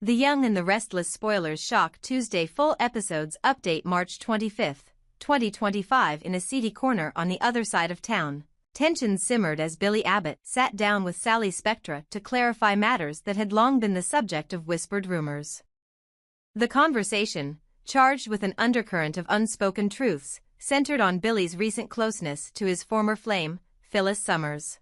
The Young and the Restless spoilers shock Tuesday full episodes update March 25, 2025 in a seedy corner on the other side of town. Tensions simmered as Billy Abbott sat down with Sally Spectra to clarify matters that had long been the subject of whispered rumors. The conversation, charged with an undercurrent of unspoken truths, centered on Billy's recent closeness to his former flame, Phyllis Summers.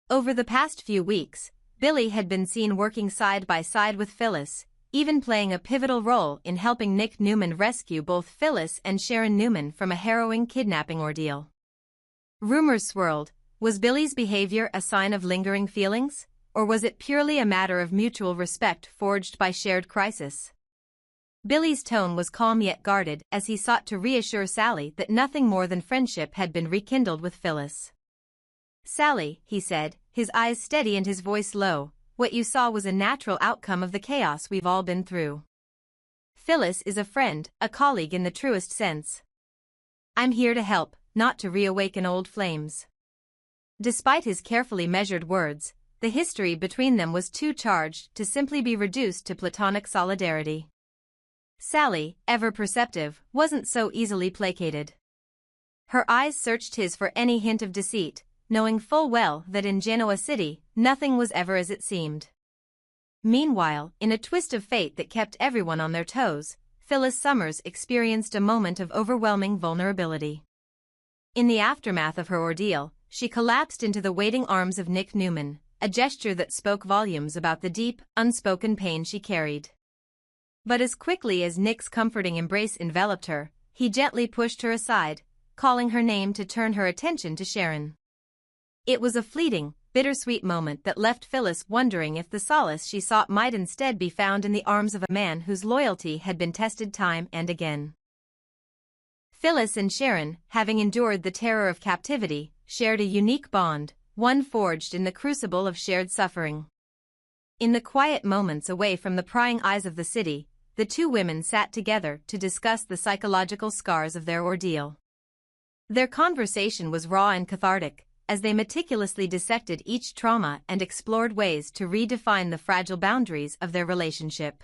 Over the past few weeks, Billy had been seen working side by side with Phyllis, even playing a pivotal role in helping Nick Newman rescue both Phyllis and Sharon Newman from a harrowing kidnapping ordeal. Rumors swirled. Was Billy's behavior a sign of lingering feelings, or was it purely a matter of mutual respect forged by shared crisis? Billy's tone was calm yet guarded as he sought to reassure Sally that nothing more than friendship had been rekindled with Phyllis. "Sally," he said, his eyes steady and his voice low, "what you saw was a natural outcome of the chaos we've all been through. Phyllis is a friend, a colleague in the truest sense. I'm here to help, not to reawaken old flames." Despite his carefully measured words, the history between them was too charged to simply be reduced to platonic solidarity. Sally, ever perceptive, wasn't so easily placated. Her eyes searched his for any hint of deceit, knowing full well that in Genoa City, nothing was ever as it seemed. Meanwhile, in a twist of fate that kept everyone on their toes, Phyllis Summers experienced a moment of overwhelming vulnerability. In the aftermath of her ordeal, she collapsed into the waiting arms of Nick Newman, a gesture that spoke volumes about the deep, unspoken pain she carried. But as quickly as Nick's comforting embrace enveloped her, he gently pushed her aside, calling her name to turn her attention to Sharon. It was a fleeting, bittersweet moment that left Phyllis wondering if the solace she sought might instead be found in the arms of a man whose loyalty had been tested time and again. Phyllis and Sharon, having endured the terror of captivity, shared a unique bond, one forged in the crucible of shared suffering. In the quiet moments away from the prying eyes of the city, the two women sat together to discuss the psychological scars of their ordeal. Their conversation was raw and cathartic, as they meticulously dissected each trauma and explored ways to redefine the fragile boundaries of their relationship.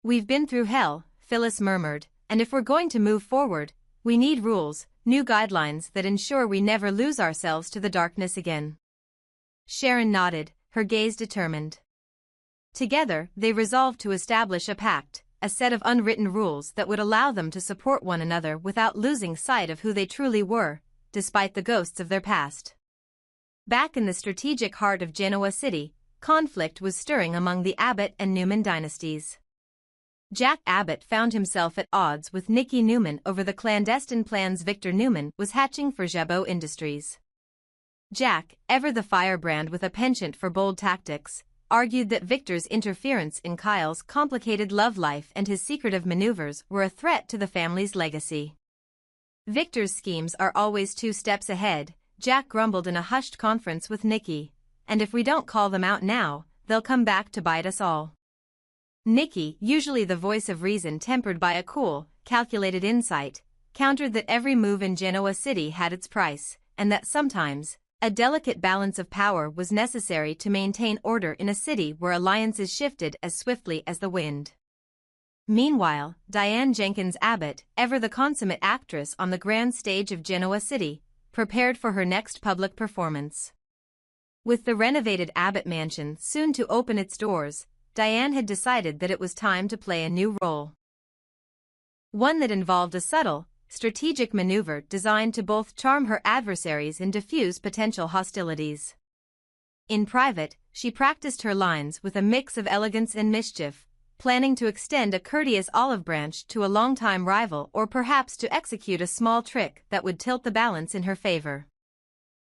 "We've been through hell," Phyllis murmured, "and if we're going to move forward, we need rules, new guidelines that ensure we never lose ourselves to the darkness again." Sharon nodded, her gaze determined. Together, they resolved to establish a pact, a set of unwritten rules that would allow them to support one another without losing sight of who they truly were, despite the ghosts of their past. Back in the strategic heart of Genoa City, conflict was stirring among the Abbott and Newman dynasties. Jack Abbott found himself at odds with Nicky Newman over the clandestine plans Victor Newman was hatching for Jabot Industries. Jack, ever the firebrand with a penchant for bold tactics, argued that Victor's interference in Kyle's complicated love life and his secretive maneuvers were a threat to the family's legacy. "Victor's schemes are always 2 steps ahead," Jack grumbled in a hushed conference with Nicky, "and if we don't call them out now, they'll come back to bite us all." Nicky, usually the voice of reason tempered by a cool, calculated insight, countered that every move in Genoa City had its price, and that sometimes, a delicate balance of power was necessary to maintain order in a city where alliances shifted as swiftly as the wind. Meanwhile, Diane Jenkins Abbott, ever the consummate actress on the grand stage of Genoa City, prepared for her next public performance. With the renovated Abbott mansion soon to open its doors, Diane had decided that it was time to play a new role. One that involved a subtle, strategic maneuver designed to both charm her adversaries and diffuse potential hostilities. In private, she practiced her lines with a mix of elegance and mischief, planning to extend a courteous olive branch to a longtime rival or perhaps to execute a small trick that would tilt the balance in her favor.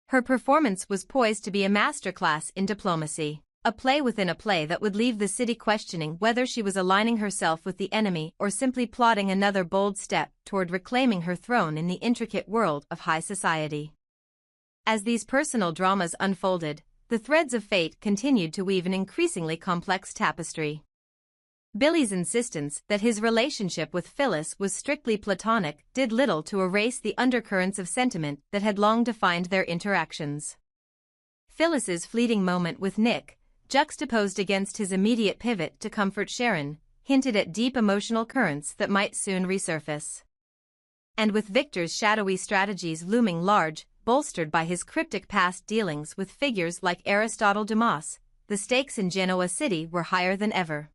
Her performance was poised to be a masterclass in diplomacy, a play within a play that would leave the city questioning whether she was aligning herself with the enemy or simply plotting another bold step toward reclaiming her throne in the intricate world of high society. As these personal dramas unfolded, the threads of fate continued to weave an increasingly complex tapestry. Billy's insistence that his relationship with Phyllis was strictly platonic did little to erase the undercurrents of sentiment that had long defined their interactions. Phyllis's fleeting moment with Nick, juxtaposed against his immediate pivot to comfort Sharon, hinted at deep emotional currents that might soon resurface. And with Victor's shadowy strategies looming large, bolstered by his cryptic past dealings with figures like Aristotle Dumas, the stakes in Genoa City were higher than ever.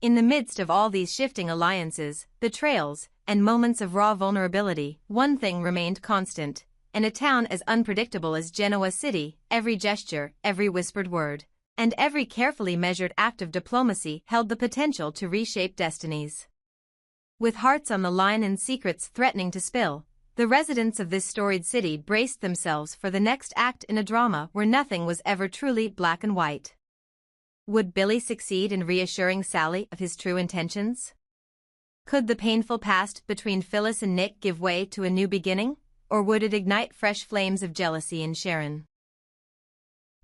In the midst of all these shifting alliances, betrayals, and moments of raw vulnerability, one thing remained constant. In a town as unpredictable as Genoa City, every gesture, every whispered word, and every carefully measured act of diplomacy held the potential to reshape destinies. With hearts on the line and secrets threatening to spill, the residents of this storied city braced themselves for the next act in a drama where nothing was ever truly black and white. Would Billy succeed in reassuring Sally of his true intentions? Could the painful past between Phyllis and Nick give way to a new beginning, or would it ignite fresh flames of jealousy in Sharon?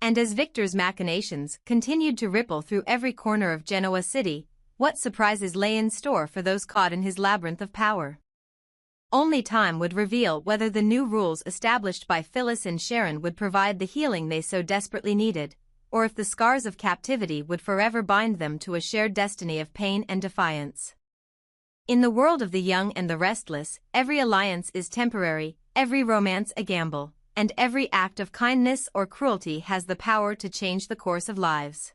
And as Victor's machinations continued to ripple through every corner of Genoa City, what surprises lay in store for those caught in his labyrinth of power? Only time would reveal whether the new rules established by Phyllis and Sharon would provide the healing they so desperately needed, or if the scars of captivity would forever bind them to a shared destiny of pain and defiance. In the world of the young and the restless, every alliance is temporary, every romance a gamble, and every act of kindness or cruelty has the power to change the course of lives.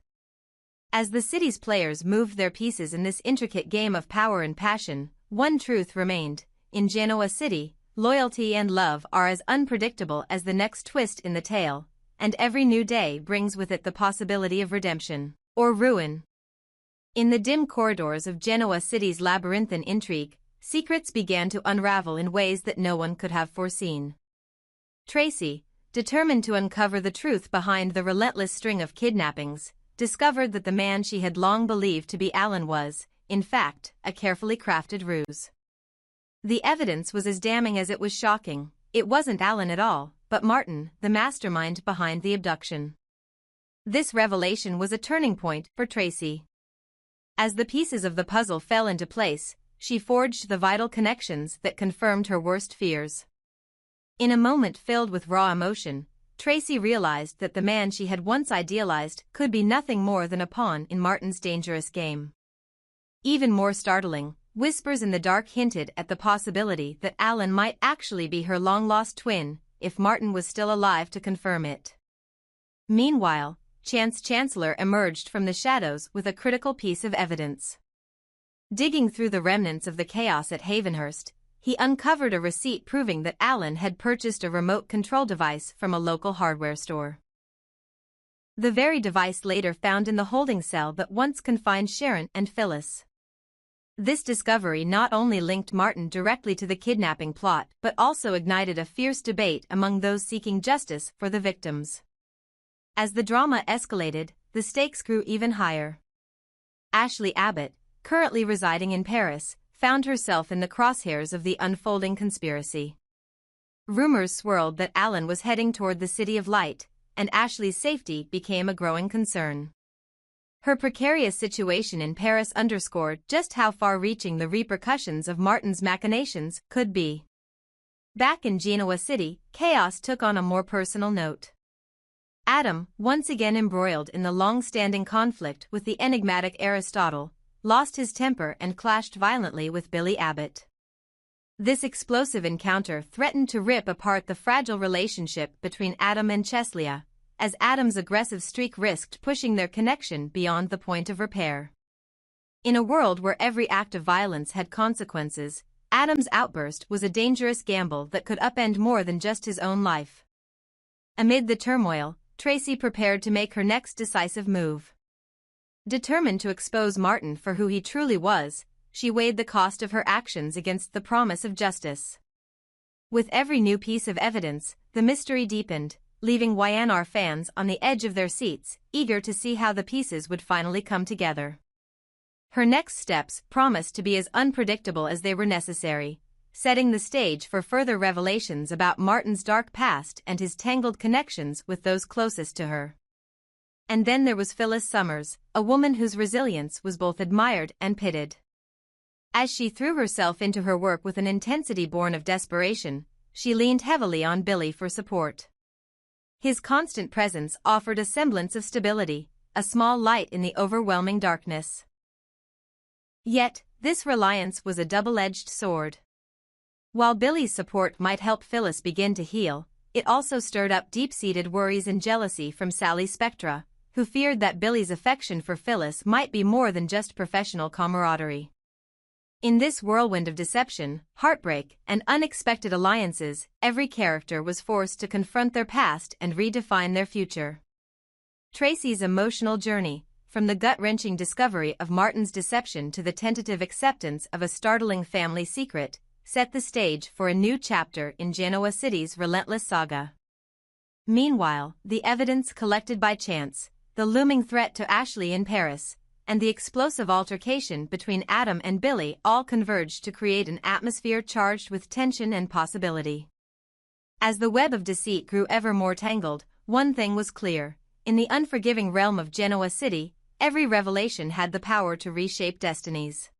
As the city's players moved their pieces in this intricate game of power and passion, one truth remained: in Genoa City, loyalty and love are as unpredictable as the next twist in the tale, and every new day brings with it the possibility of redemption or ruin. In the dim corridors of Genoa City's labyrinthine intrigue, secrets began to unravel in ways that no one could have foreseen. Tracy, determined to uncover the truth behind the relentless string of kidnappings, discovered that the man she had long believed to be Alan was, in fact, a carefully crafted ruse. The evidence was as damning as it was shocking. It wasn't Alan at all, but Martin, the mastermind behind the abduction. This revelation was a turning point for Tracy. As the pieces of the puzzle fell into place, she forged the vital connections that confirmed her worst fears. In a moment filled with raw emotion, Tracy realized that the man she had once idealized could be nothing more than a pawn in Martin's dangerous game. Even more startling, whispers in the dark hinted at the possibility that Alan might actually be her long-lost twin, if Martin was still alive to confirm it. Meanwhile, Chance Chancellor emerged from the shadows with a critical piece of evidence. Digging through the remnants of the chaos at Havenhurst, he uncovered a receipt proving that Alan had purchased a remote control device from a local hardware store. The very device later found in the holding cell that once confined Sharon and Phyllis. This discovery not only linked Martin directly to the kidnapping plot but also ignited a fierce debate among those seeking justice for the victims. As the drama escalated, the stakes grew even higher. Ashley Abbott, currently residing in Paris, found herself in the crosshairs of the unfolding conspiracy. Rumors swirled that Alan was heading toward the City of Light, and Ashley's safety became a growing concern. Her precarious situation in Paris underscored just how far-reaching the repercussions of Martin's machinations could be. Back in Genoa City, chaos took on a more personal note. Adam, once again embroiled in the long-standing conflict with the enigmatic Aristotle, lost his temper and clashed violently with Billy Abbott. This explosive encounter threatened to rip apart the fragile relationship between Adam and Cheslea, as Adam's aggressive streak risked pushing their connection beyond the point of repair. In a world where every act of violence had consequences, Adam's outburst was a dangerous gamble that could upend more than just his own life. Amid the turmoil, Tracy prepared to make her next decisive move. Determined to expose Martin for who he truly was, she weighed the cost of her actions against the promise of justice. With every new piece of evidence, the mystery deepened, leaving YNR fans on the edge of their seats, eager to see how the pieces would finally come together. Her next steps promised to be as unpredictable as they were necessary, setting the stage for further revelations about Martin's dark past and his tangled connections with those closest to her. And then there was Phyllis Summers, a woman whose resilience was both admired and pitied. As she threw herself into her work with an intensity born of desperation, she leaned heavily on Billy for support. His constant presence offered a semblance of stability, a small light in the overwhelming darkness. Yet, this reliance was a double-edged sword. While Billy's support might help Phyllis begin to heal, it also stirred up deep-seated worries and jealousy from Sally Spectra, who feared that Billy's affection for Phyllis might be more than just professional camaraderie. In this whirlwind of deception, heartbreak, and unexpected alliances, every character was forced to confront their past and redefine their future. Tracy's emotional journey, from the gut-wrenching discovery of Martin's deception to the tentative acceptance of a startling family secret, set the stage for a new chapter in Genoa City's relentless saga. Meanwhile, the evidence collected by Chance, the looming threat to Ashley in Paris, and the explosive altercation between Adam and Billy all converged to create an atmosphere charged with tension and possibility. As the web of deceit grew ever more tangled, one thing was clear: in the unforgiving realm of Genoa City, every revelation had the power to reshape destinies.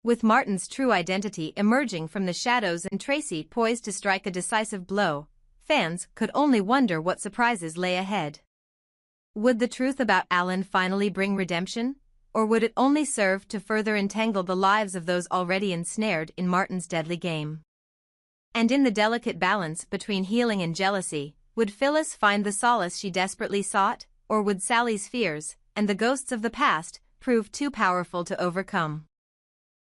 With Martin's true identity emerging from the shadows and Tracy poised to strike a decisive blow, fans could only wonder what surprises lay ahead. Would the truth about Alan finally bring redemption, or would it only serve to further entangle the lives of those already ensnared in Martin's deadly game? And in the delicate balance between healing and jealousy, would Phyllis find the solace she desperately sought, or would Sally's fears, and the ghosts of the past, prove too powerful to overcome?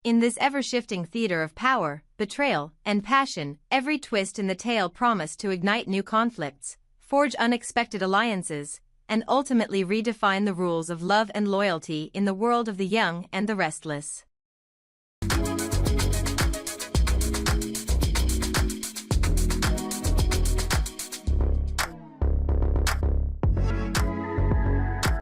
In this ever-shifting theater of power, betrayal, and passion, every twist in the tale promised to ignite new conflicts, forge unexpected alliances, and ultimately redefine the rules of love and loyalty in the world of the young and the restless.